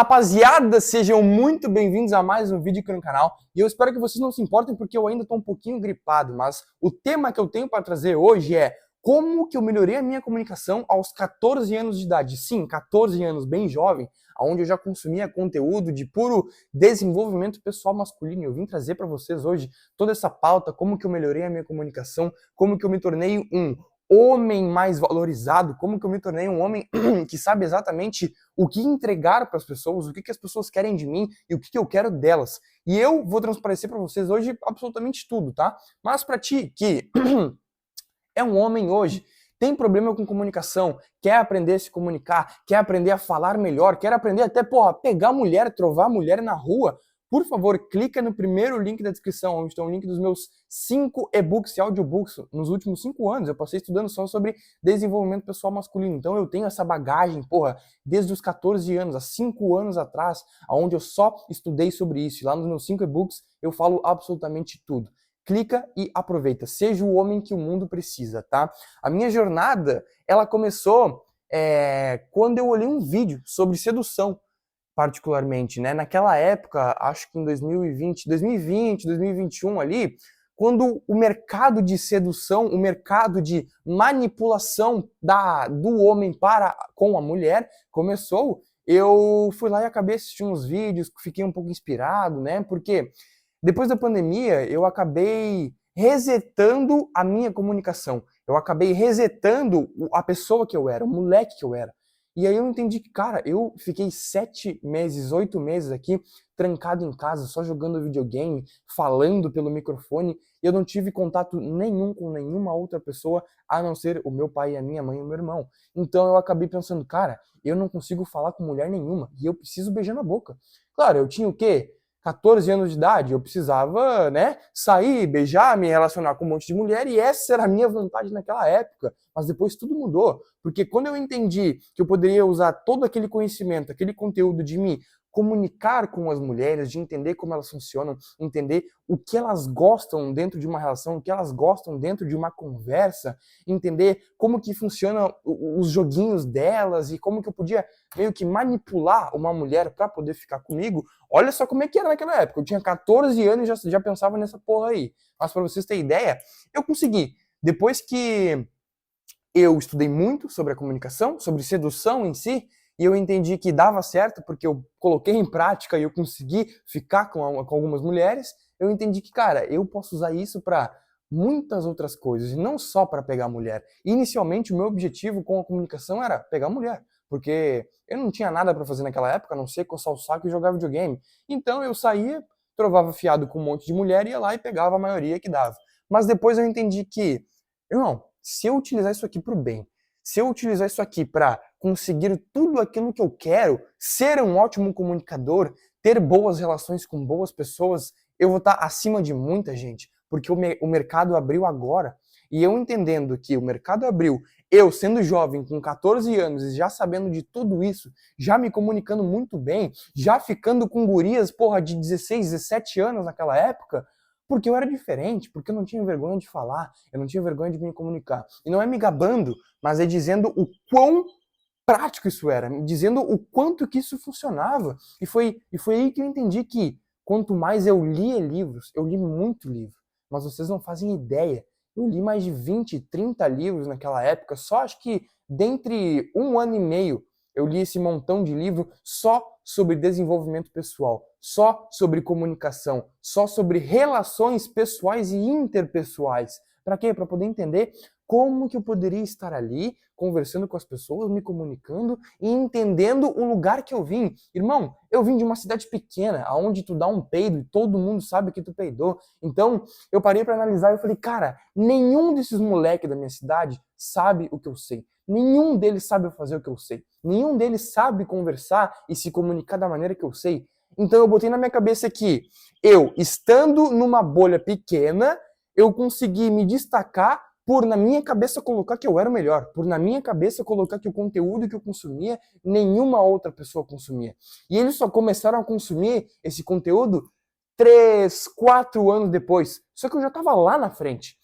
rapaziada, sejam muito bem-vindos a mais um vídeo aqui no canal. E eu espero que vocês não se importem porque eu ainda estou um pouquinho gripado, mas o tema que eu tenho para trazer hoje é como que eu melhorei a minha comunicação aos 14 anos de idade. Sim, 14 anos, bem jovem, onde eu já consumia conteúdo de puro desenvolvimento pessoal masculino. Eu vim trazer para vocês hoje toda essa pauta, como que eu melhorei a minha comunicação, como que eu me tornei um homem mais valorizado, como que eu me tornei um homem que sabe exatamente o que entregar para as pessoas, o que as pessoas querem de mim e o que eu quero delas. E eu vou transparecer para vocês hoje absolutamente tudo, tá? Mas para ti que é um homem hoje, tem problema com comunicação, quer aprender a se comunicar, quer aprender a falar melhor, quer aprender até, pegar mulher, trovar mulher na rua, por favor, clica no primeiro link da descrição, onde tem o link dos meus 5 e-books e audiobooks. Nos últimos 5 anos, eu passei estudando só sobre desenvolvimento pessoal masculino. Então eu tenho essa bagagem, desde os 14 anos, há 5 anos atrás, onde eu só estudei sobre isso. E lá nos meus 5 e-books eu falo absolutamente tudo. Clica e aproveita. Seja o homem que o mundo precisa, tá? A minha jornada, ela começou quando eu olhei um vídeo sobre sedução, particularmente, né? Naquela época, acho que em 2020, 2021 ali, quando o mercado de sedução, o mercado de manipulação do homem com a mulher começou, eu fui lá e acabei assistindo uns vídeos, fiquei um pouco inspirado, né? Porque depois da pandemia, eu acabei resetando a minha comunicação. Eu acabei resetando a pessoa que eu era, o moleque que eu era. E aí eu entendi que, cara, eu fiquei 7 meses, 8 meses aqui, trancado em casa, só jogando videogame, falando pelo microfone, e eu não tive contato nenhum com nenhuma outra pessoa, a não ser o meu pai, a minha mãe e o meu irmão. Então eu acabei pensando, cara, eu não consigo falar com mulher nenhuma, e eu preciso beijar na boca. Claro, eu tinha o quê? 14 anos de idade, eu precisava, né, sair, beijar, me relacionar com um monte de mulher, e essa era a minha vontade naquela época. Mas depois tudo mudou, porque quando eu entendi que eu poderia usar todo aquele conhecimento, aquele conteúdo de me comunicar com as mulheres, de entender como elas funcionam, entender o que elas gostam dentro de uma relação, o que elas gostam dentro de uma conversa, entender como que funcionam os joguinhos delas e como que eu podia meio que manipular uma mulher para poder ficar comigo. Olha só como é que era naquela época. Eu tinha 14 anos e já pensava nessa porra aí. Mas para vocês terem ideia, eu consegui. Depois que eu estudei muito sobre a comunicação, sobre sedução em si, e eu entendi que dava certo porque eu coloquei em prática e eu consegui ficar com algumas mulheres, eu entendi que, cara, eu posso usar isso para muitas outras coisas, e não só para pegar mulher. Inicialmente, o meu objetivo com a comunicação era pegar mulher, porque eu não tinha nada para fazer naquela época, a não ser coçar o saco e jogar videogame. Então eu saía, trovava fiado com um monte de mulher, ia lá e pegava a maioria que dava. Mas depois eu entendi que, irmão, se eu utilizar isso aqui para o bem, se eu utilizar isso aqui para conseguir tudo aquilo que eu quero, ser um ótimo comunicador, ter boas relações com boas pessoas, eu vou estar acima de muita gente, porque o mercado abriu agora. E eu entendendo que o mercado abriu, eu sendo jovem, com 14 anos e já sabendo de tudo isso, já me comunicando muito bem, já ficando com gurias, de 16, 17 anos naquela época, porque eu era diferente, porque eu não tinha vergonha de falar, eu não tinha vergonha de me comunicar. E não é me gabando, mas é dizendo o quão prático isso era, dizendo o quanto que isso funcionava. E foi aí que eu entendi que quanto mais eu lia livros, eu li muito livro, mas vocês não fazem ideia. Eu li mais de 20, 30 livros naquela época, só acho que dentre 1 ano e meio eu li esse montão de livro só sobre desenvolvimento pessoal, só sobre comunicação, só sobre relações pessoais e interpessoais. Para quê? Para poder entender como que eu poderia estar ali, conversando com as pessoas, me comunicando e entendendo o lugar que eu vim. Irmão, eu vim de uma cidade pequena, onde tu dá um peido e todo mundo sabe que tu peidou. Então, eu parei para analisar e falei, cara, nenhum desses moleques da minha cidade sabe o que eu sei. Nenhum deles sabe fazer o que eu sei. Nenhum deles sabe conversar e se comunicar da maneira que eu sei. Então eu botei na minha cabeça que eu, estando numa bolha pequena, eu consegui me destacar por na minha cabeça colocar que eu era o melhor, por na minha cabeça colocar que o conteúdo que eu consumia, nenhuma outra pessoa consumia. E eles só começaram a consumir esse conteúdo 3, 4 anos depois. Só que eu já estava lá na frente.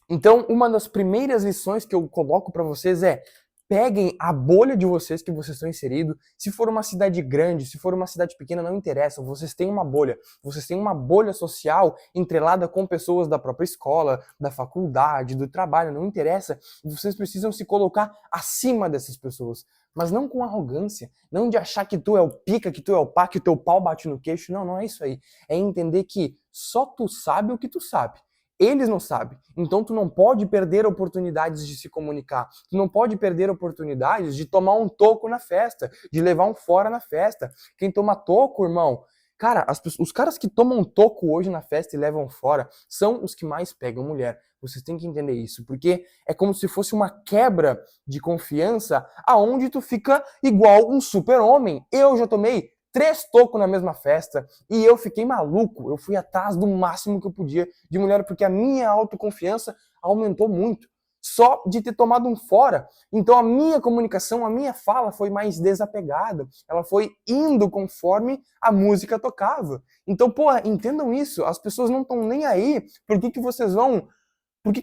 Então, uma das primeiras lições que eu coloco para vocês é: Peguem a bolha de vocês que vocês estão inseridos. Se for uma cidade grande, se for uma cidade pequena, não interessa. Vocês têm uma bolha. Vocês têm uma bolha social entrelada com pessoas da própria escola, da faculdade, do trabalho, não interessa. Vocês precisam se colocar acima dessas pessoas. Mas não com arrogância, não de achar que tu é o pica, que tu é o pá, que o teu pau bate no queixo. Não, não é isso aí. É entender que só tu sabe o que tu sabe. Eles não sabem. Então tu não pode perder oportunidades de se comunicar. Tu não pode perder oportunidades de tomar um toco na festa, de levar um fora na festa. Quem toma toco, irmão, cara, os caras que tomam toco hoje na festa e levam fora são os que mais pegam mulher. Vocês têm que entender isso, porque é como se fosse uma quebra de confiança aonde tu fica igual um super-homem. Eu já tomei 3 tocos na mesma festa e eu fiquei maluco. Eu fui atrás do máximo que eu podia de mulher porque a minha autoconfiança aumentou muito só de ter tomado um fora. Então a minha comunicação, a minha fala foi mais desapegada. Ela foi indo conforme a música tocava. Então, porra, entendam isso. As pessoas não estão nem aí. Por que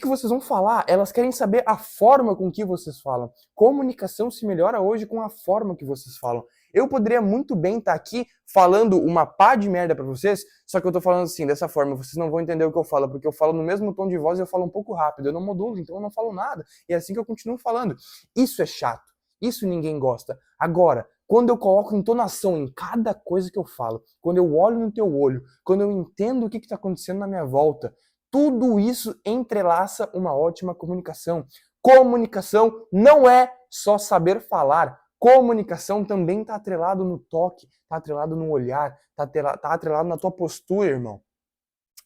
vocês vão falar? Elas querem saber a forma com que vocês falam. Comunicação se melhora hoje com a forma que vocês falam. Eu poderia muito bem estar aqui falando uma pá de merda pra vocês, só que eu tô falando assim, dessa forma, vocês não vão entender o que eu falo, porque eu falo no mesmo tom de voz e eu falo um pouco rápido, eu não modulo, então eu não falo nada. E é assim que eu continuo falando. Isso é chato. Isso ninguém gosta. Agora, quando eu coloco entonação em cada coisa que eu falo, quando eu olho no teu olho, quando eu entendo o que está acontecendo na minha volta, tudo isso entrelaça uma ótima comunicação. Comunicação não é só saber falar. Comunicação também está atrelado no toque, está atrelado no olhar, está atrelado na tua postura, irmão.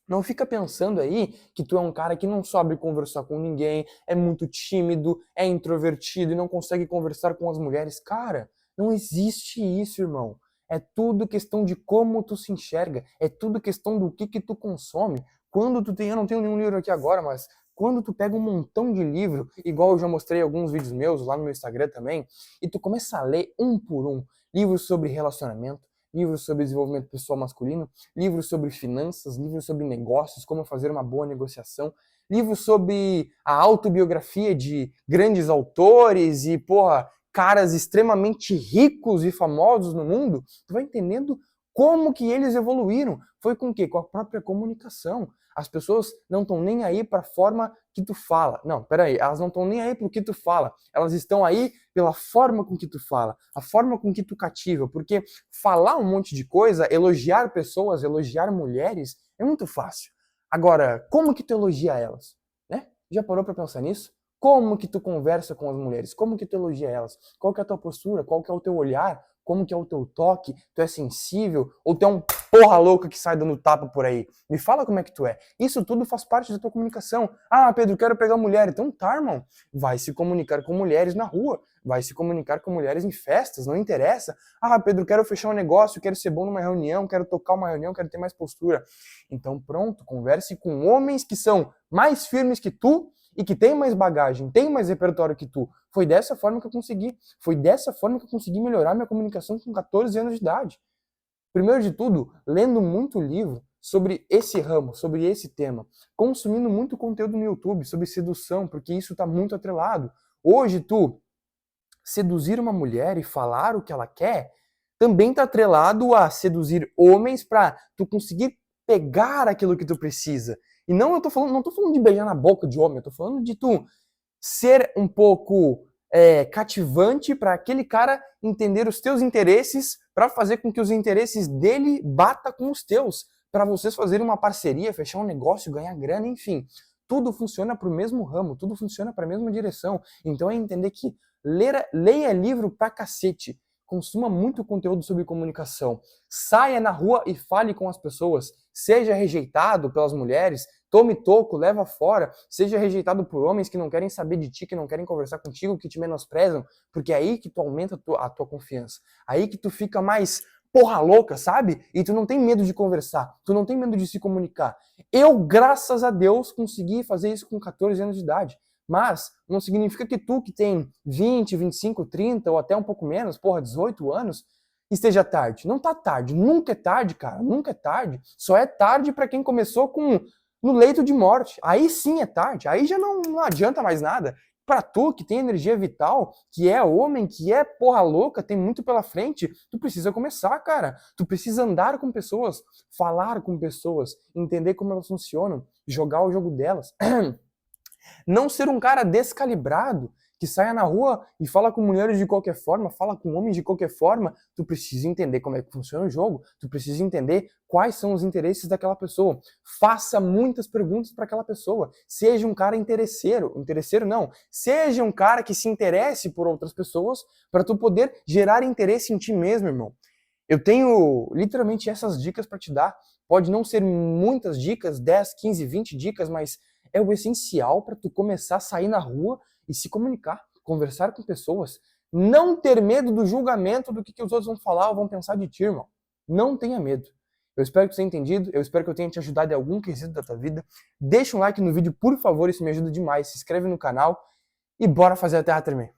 Não fica pensando aí que tu é um cara que não sabe conversar com ninguém, é muito tímido, é introvertido e não consegue conversar com as mulheres. Cara, não existe isso, irmão. É tudo questão de como tu se enxerga, é tudo questão do que tu consome. Quando tu tem, eu não tenho nenhum livro aqui agora, mas quando tu pega um montão de livro, igual eu já mostrei alguns vídeos meus lá no meu Instagram também, e tu começa a ler um por um, livros sobre relacionamento, livros sobre desenvolvimento pessoal masculino, livros sobre finanças, livros sobre negócios, como fazer uma boa negociação, livros sobre a autobiografia de grandes autores e, porra, caras extremamente ricos e famosos no mundo, tu vai entendendo como que eles evoluíram. Foi com o quê? Com a própria comunicação. As pessoas não estão nem aí para a forma que tu fala. Não, peraí, elas não estão nem aí para o que tu fala. Elas estão aí pela forma com que tu fala, a forma com que tu cativa. Porque falar um monte de coisa, elogiar pessoas, elogiar mulheres, é muito fácil. Agora, como que tu elogia elas? Né? Já parou para pensar nisso? Como que tu conversa com as mulheres? Como que tu elogia elas? Qual que é a tua postura? Qual que é o teu olhar? Como que é o teu toque? Tu é sensível? Ou tu é um porra louca que sai dando tapa por aí? Me fala como é que tu é. Isso tudo faz parte da tua comunicação. Ah, Pedro, quero pegar mulher. Então tá, irmão. Vai se comunicar com mulheres na rua. Vai se comunicar com mulheres em festas. Não interessa. Ah, Pedro, quero fechar um negócio. Quero ser bom numa reunião. Quero tocar uma reunião. Quero ter mais postura. Então pronto. Converse com homens que são mais firmes que tu e que tem mais bagagem, tem mais repertório que tu. Foi dessa forma que eu consegui. Foi dessa forma que eu consegui melhorar minha comunicação com 14 anos de idade. Primeiro de tudo, lendo muito livro sobre esse ramo, sobre esse tema. Consumindo muito conteúdo no YouTube sobre sedução, porque isso está muito atrelado. Hoje, tu seduzir uma mulher e falar o que ela quer, também está atrelado a seduzir homens para tu conseguir pegar aquilo que tu precisa. E não eu tô falando, não tô falando de beijar na boca de homem, eu tô falando de tu ser um pouco cativante para aquele cara entender os teus interesses, para fazer com que os interesses dele bata com os teus, para vocês fazerem uma parceria, fechar um negócio, ganhar grana, enfim. Tudo funciona para o mesmo ramo, tudo funciona para a mesma direção. Então é entender que leia livro pra cacete, consuma muito conteúdo sobre comunicação, saia na rua e fale com as pessoas, seja rejeitado pelas mulheres, tome toco, leva fora, seja rejeitado por homens que não querem saber de ti, que não querem conversar contigo, que te menosprezam, porque é aí que tu aumenta a tua confiança, aí que tu fica mais porra louca, sabe? E tu não tem medo de conversar, tu não tem medo de se comunicar. Eu, graças a Deus, consegui fazer isso com 14 anos de idade. Mas não significa que tu que tem 20, 25, 30 ou até um pouco menos, porra, 18 anos, esteja tarde. Não tá tarde, nunca é tarde, cara, nunca é tarde. Só é tarde para quem começou no leito de morte. Aí sim é tarde, aí já não adianta mais nada. Pra tu, que tem energia vital, que é homem, que é porra louca, tem muito pela frente, tu precisa começar, cara. Tu precisa andar com pessoas, falar com pessoas, entender como elas funcionam, jogar o jogo delas. Não ser um cara descalibrado, que saia na rua e fala com mulheres de qualquer forma, fala com homens de qualquer forma. Tu precisa entender como é que funciona o jogo, tu precisa entender quais são os interesses daquela pessoa. Faça muitas perguntas para aquela pessoa. Seja um cara interesseiro não. Seja um cara que se interesse por outras pessoas para tu poder gerar interesse em ti mesmo, irmão. Eu tenho literalmente essas dicas para te dar. Pode não ser muitas dicas, 10, 15, 20 dicas, mas é o essencial para tu começar a sair na rua e se comunicar, conversar com pessoas. Não ter medo do julgamento do que os outros vão falar ou vão pensar de ti, irmão. Não tenha medo. Eu espero que você tenha entendido, eu espero que eu tenha te ajudado em algum quesito da tua vida. Deixa um like no vídeo, por favor, isso me ajuda demais. Se inscreve no canal e bora fazer a Terra tremer.